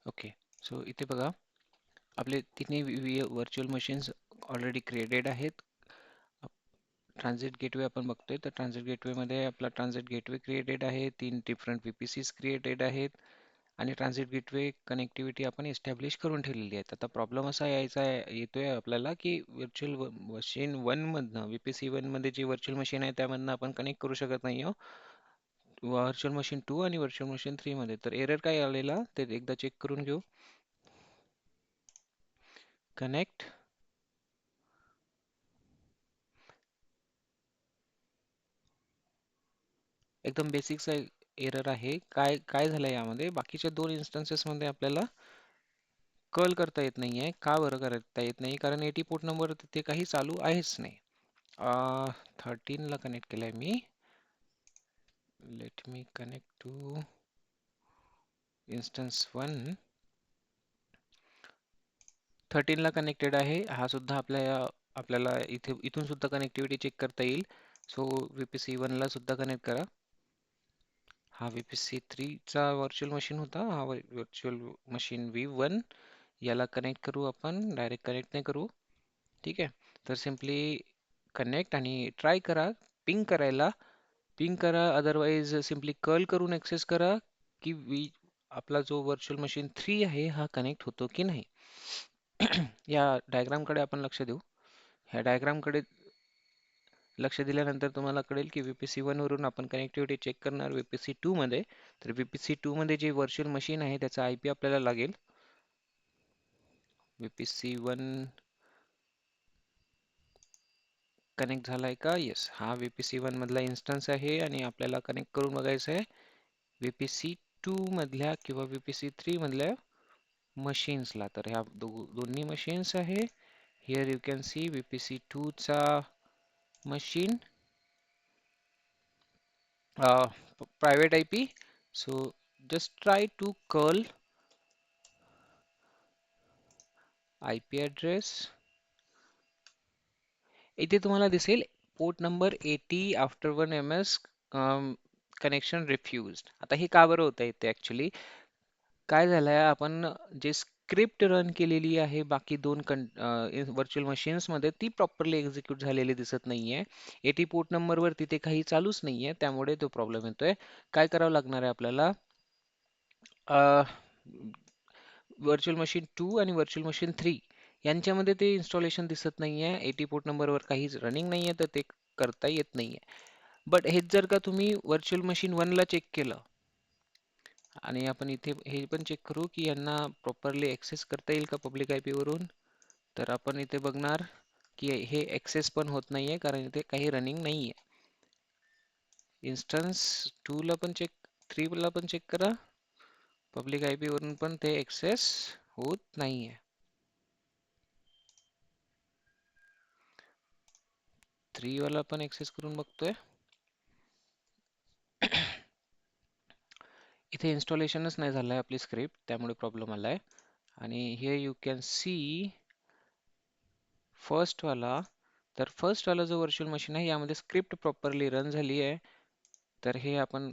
Okay. So इथे बघा, आपले तिन्ही व्हर्च्युअल मशीन्स ऑलरेडी क्रिएटेड आहेत. ट्रान्झिट गेटवे आपण बघतोय, तर ट्रान्झिट गेटवेमध्ये आपला ट्रान्झिट गेटवे क्रिएटेड आहे, 3 डिफरंट VPCs क्रिएटेड आहेत आणि ट्रान्झिट गेटवे कनेक्टिव्हिटी आपण एस्टॅब्लिश करून ठेवलेली आहे. आता प्रॉब्लेम असा येतोय आपल्याला की व्हर्च्युअल मशीन 1 मधनं VPC 1 मध्ये जी व्हर्च्युअल मशीन आहे त्यामधनं आपण कनेक्ट करू शकत नाही व्हर्च्युअल मशीन 2 आणि व्हर्च्युअल मशीन 3 मध्ये. तर एरर काय आलेला ते एकदा चेक करून घेऊ. कनेक्ट. एकदम बेसिकचा एरर आहे. काय काय झालं यामध्ये, बाकीच्या दोन इन्स्टन्सेस मध्ये आपल्याला कल करता येत नाहीये. का बरं करता येत नाही? कारण 80 पोर्ट नंबर तिथे काही चालू आहेच नाही. 13 ला कनेक्ट केलाय मी. Let me connect to instance 1. 13 ला कनेक्टेड आहे. हा सुद्धा आपल्याला इथून सुद्धा कनेक्टिव्हिटी चेक करता येईल. सो VPC 1 ला सुद्धा कनेक्ट करा. हा VPC 3 चा व्हर्च्युअल मशीन होता. हा व्हर्च्युअल मशीन V1. याला कनेक्ट करू आपण. डायरेक्ट कनेक्ट नाही करू. ठीक आहे. तर सिम्पली कनेक्ट आणि ट्राय करा पिंग करायला. पिंग करा, अदरवाइज सिम्पली कर्ल करून एक्सेस करा की आपला जो व्हर्च्युअल मशीन 3 आहे हा कनेक्ट होतो की नाही. या डायग्रामकडे आपण लक्ष देऊ. ह्या डायग्रामकडे लक्ष दिल्यानंतर तुम्हाला कळेल की VPC 1 वरून आपण कनेक्टिव्हिटी चेक करणार VPC 2 मध्ये. तर VPC 2 मध्ये जे व्हर्च्युअल मशीन आहे त्याचा IP आपल्याला लागेल. VPC 1 कनेक्ट झालाय का? येस, हा VPC 1 मधला इन्स्टन्स आहे आणि आपल्याला कनेक्ट करून बघायचं आहे VPC 2 मधल्या किंवा VPC 3 मधल्या मशीन्सला. तर ह्या दोन्ही मशीन्स आहे. Here you can see VPC 2 चा machine private IP. So just try to curl IP address. इथे तुम्हाला दिसेल port number 80 after 1 MS connection refused. आता हे का बरं होतं इथे ऍक्च्युली काय झालंय, आपण जे स्क्रिप्ट रन केलेली आहे बाकी दोन व्हर्च्युअल मशीन्स मध्ये ती प्रॉपरली एक्झिक्यूट झालेली दिसत नाहीये. 80 पोर्ट नंबर वर तिथे काही चालूच नाहीये, त्यामुळे तो प्रॉब्लेम येतोय. काय करावं लागणार आहे आपल्याला, व्हर्च्युअल मशीन 2 आणि व्हर्च्युअल मशीन 3 यांच्यामध्ये ते इन्स्टॉलेशन दिसत नाहीये. 80 पोर्ट नंबरवर काहीच रनिंग नाहीये, तर ते करता येत नाहीये. बट हेच जर का तुम्ही व्हर्च्युअल मशीन 1 ला चेक केलं आणि आपण इथे हे पण चेक करू की यांना प्रॉपरली ऍक्सेस करता येईल का पब्लिक IP वरून, तर आपण इथे बघणार की हे ऍक्सेस पण होत नाहीये कारण इथे काही रनिंग नाहीये. इन्स्टन्स 2 ला पण चेक, 3 ला पण चेक करा, पब्लिक IP वरून पण ते ऍक्सेस होत नाहीये. 3 वाला पण ऍक्सेस करून बघतोय. इथे इन्स्टॉलेशनच नाही झालंय आपली स्क्रिप्ट, त्यामुळे प्रॉब्लेम आलाय. आणि हे यू कॅन सी फर्स्ट वाला, तर फर्स्ट वाला जो व्हर्च्युअल मशीन आहे यामध्ये स्क्रिप्ट प्रॉपरली रन झाली आहे. तर हे आपण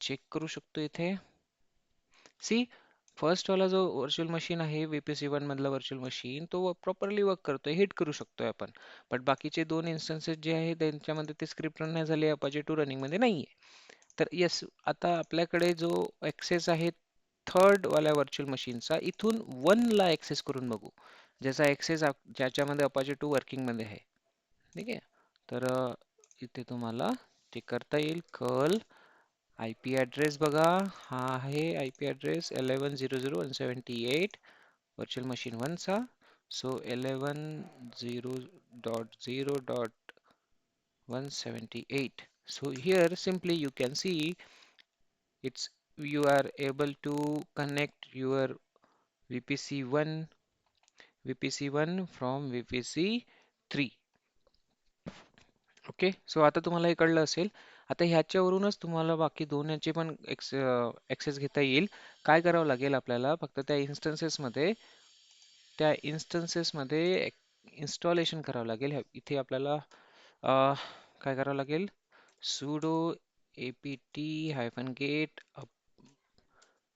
चेक करू शकतो इथे. सी, फर्स्ट वाला जो व्हर्च्युअल मशीन आहे VPC 1 मधला व्हर्च्युअल मशीन तो प्रॉपरली वर्क करतोय, हिट करू शकतोय आपण. बट बाकीचे दोन इन्स्टन्सेस जे आहेत त्यांच्यामध्ये ते स्क्रिप्ट रन नाही झाली, अपाचे 2 रनिंग मध्ये नाहीये. तर येस, आता आपल्याकडे जो ऍक्सेस आहे थर्ड वाल्या व्हर्च्युअल मशीनचा, इथून 1 ला ऍक्सेस करून बघू, ज्याचा ऍक्सेस ज्याच्यामध्ये अपाचे 2 वर्किंग मध्ये आहे. ठीक आहे. तर इथे तुम्हाला ते करता येईल. कर्ल IP ॲड्रेस बघा, हा आहे IP ॲड्रेस 11.0.0.178 व्हर्च्युअल मशीन 1 चा. So 11.0.0.178. So here simply you can see it's you are able to connect your VPC1 from VPC 3. Okay. So आता तुम्हाला हे कळलं असेल. आता ह्याच्यावरूनच तुम्हाला बाकी दोन याचे पण ऍक्सेस घेता येईल. काय करावं लागेल आपल्याला, फक्त त्या इन्स्टन्सेसमध्ये इन्स्टॉलेशन करावं लागेल. इथे आपल्याला काय करावं लागेल, sudo apt-get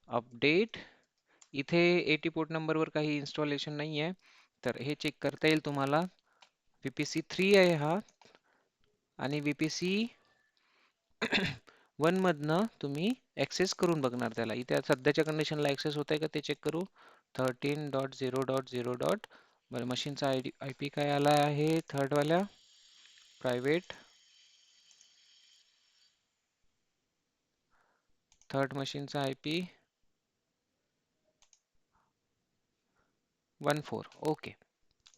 update इथे 80 पोर्ट नंबरवर काही इन्स्टॉलेशन नाही आहे, तर हे चेक करता येईल तुम्हाला. VPC 3 आहे हा, आणि VPC 1 मधनं तुम्ही ऍक्सेस करून बघणार त्याला. इथे सध्याच्या कंडिशनला ऍक्सेस होत आहे का ते चेक करू. 13.0.0. बरं, मशीनचा आय पी काय आला आहे थर्ड वाल्या, प्रायव्हेट. थर्ड मशीनचा आय पी 14. ओके.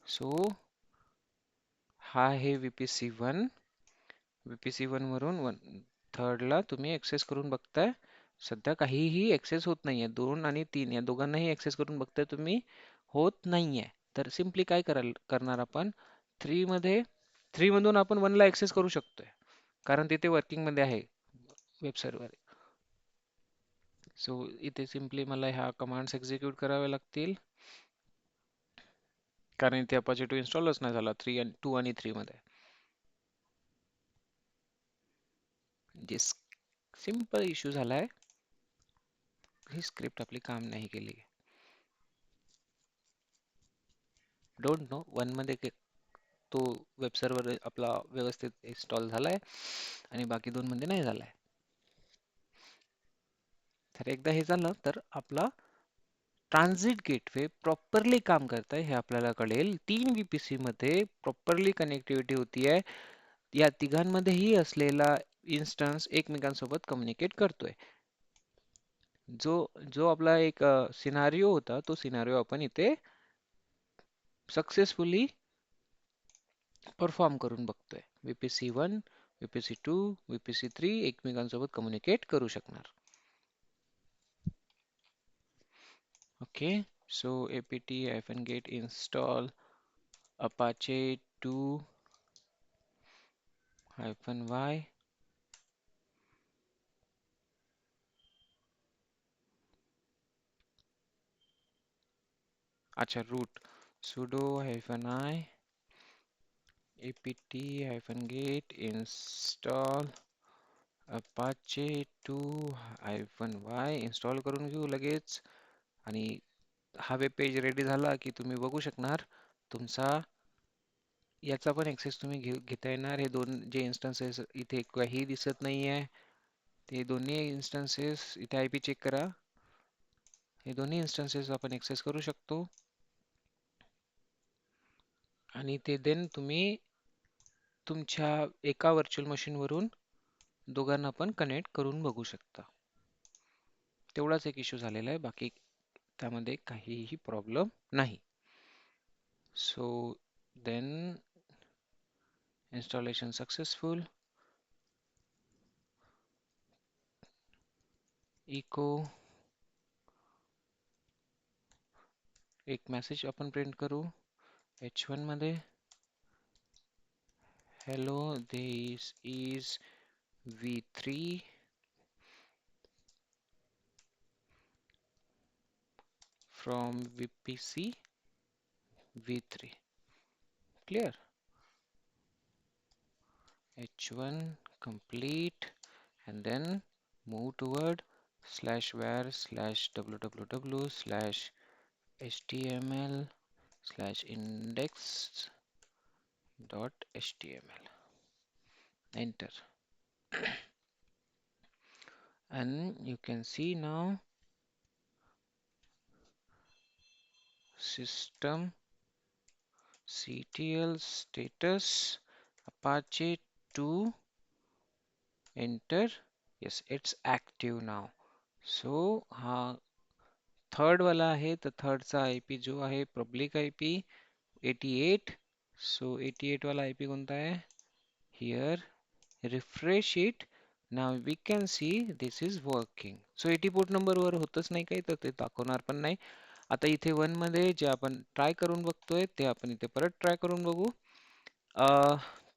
सो हा आहे VPC 1. VPC 1 वरून थर्डला तुम्ही ऍक्सेस करून बघताय. सध्या काहीही ऍक्सेस होत नाहीये. 2 आणि 3 या दोघांनाही ऍक्सेस करून बघताय तुम्ही, होत नाहीये. तर सिम्पली काय करणार आपण, 3 मधून आपण 1 ला ऍक्सेस करू शकतोय, कारण तिथे वर्किंग मध्ये आहे वेब सर्व्हर. सो इथे सिम्पली मला ह्या कमांड्स एक्झिक्यूट कराव्या लागतील, कारण इथे अपाचे 2 इन्स्टॉलच नाही झाला 2 आणि 3 मध्ये. जे सिम्पल इश्यू झालाय, ही स्क्रिप्ट आपली काम नाही केली. डोंट नो 1 मध्ये तो वेब सर्व्हर आपला व्यवस्थित इन्स्टॉल झालाय आणि बाकी 2 मध्ये नाही झालाय. तर एकदा हे झालं तर आपला ट्रान्झिट गेटवे प्रॉपरली काम करत आहे हे आपल्याला कळेल. 3 VPC मध्ये प्रॉपरली कनेक्टिव्हिटी होती आहे. या तिघांमध्येही असलेला इन्स्टन्स एकमेकांसोबत कम्युनिकेट करतोय. जो जो आपला एक सिनारिओ होता, तो सिनारिओ आपण इथे सक्सेसफुली परफॉर्म करून बघतोय. VPC 1, VPC 2, VPC 3 एकमेकांसोबत कम्युनिकेट करू शकणार. Okay, so apt-get install apache 2-y. अच्छा, root sudo -i apt-get install apache 2-y install करून घेऊ लगेच. आणि हा वेब पेज रेडी झाला की तुम्ही बघू शकणार तुमचा याचा पण ऍक्सेस तुम्ही घेता येणार. हे दोन जे इन्स्टन्सेस इथे काही दिसत नाही आहे, ते दोन्ही इन्स्टन्सेस इथे आय पी चेक करा. हे दोन्ही इन्स्टन्सेस आपण ऍक्सेस करू शकतो, आणि ते देन तुम्ही तुमच्या एका व्हर्च्युअल मशीन वरून दोघांना पण कनेक्ट करून बघू शकता. तेवढाच एक इश्यू झालेला आहे, बाकी त्यामध्ये काहीही प्रॉब्लेम नाही. So then installation successful. echo एक मेसेज आपण प्रिंट करू h1 मध्ये, hello this is v3 from VPC v3. Clear? h1 complete, and then move toward /where/www/index.html. Enter. And you can see now system ctl status apache 2. Enter. Yes, it's active now. So हा third वाला आहे, तर थर्डचा IP जो आहे public IP 88. So 88 वाला IP कोणता आहे, here. Refresh it. Now we can see this is working. So 80 port नंबरवर होतच नाही काही, तर ते दाखवणार पण नाही. आता इथे 1 मध्ये जे आपण ट्राय करून बघतोय ते आपण इथे परत ट्राय करून बघू.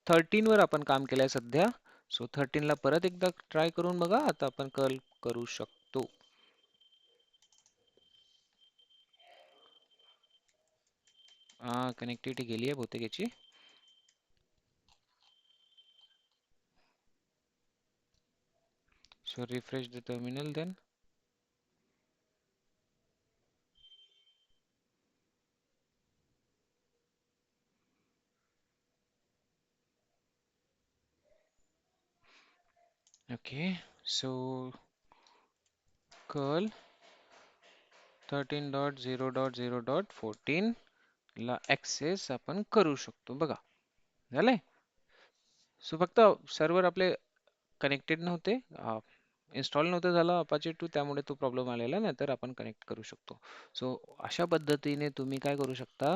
13 वर आपण काम केलंय सध्या. सो 13 ला परत एकदा ट्राय करून बघा. आता आपण कल करू शकतो. कनेक्टिव्हिटी गेली आहे बहुतेक याची. So refresh the terminal then. Okay, so curl 13.0.0.14 ला ऍक्सेस आपण करू शकतो बघा. झालंय. सो फक्त सर्व्हर आपले कनेक्टेड नव्हते, इन्स्टॉल नव्हतं झालं अपाचे 2, त्यामुळे तो प्रॉब्लेम आलेला, नाही तर आपण कनेक्ट करू शकतो. सो अशा पद्धतीने तुम्ही काय करू शकता,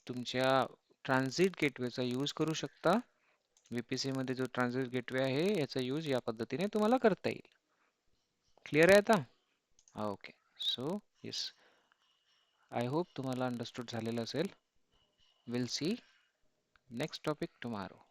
तुमच्या ट्रान्झिट गेटवेचा यूज करू शकता. VPC मध्ये जो ट्रान्झिट गेटवे आहे याचा यूज या पद्धतीने तुम्हाला करता येईल. क्लिअर आहे आता? Okay, so yes, I hope तुम्हाला अंडरस्टूड झालेलं असेल. Will see next topic tomorrow.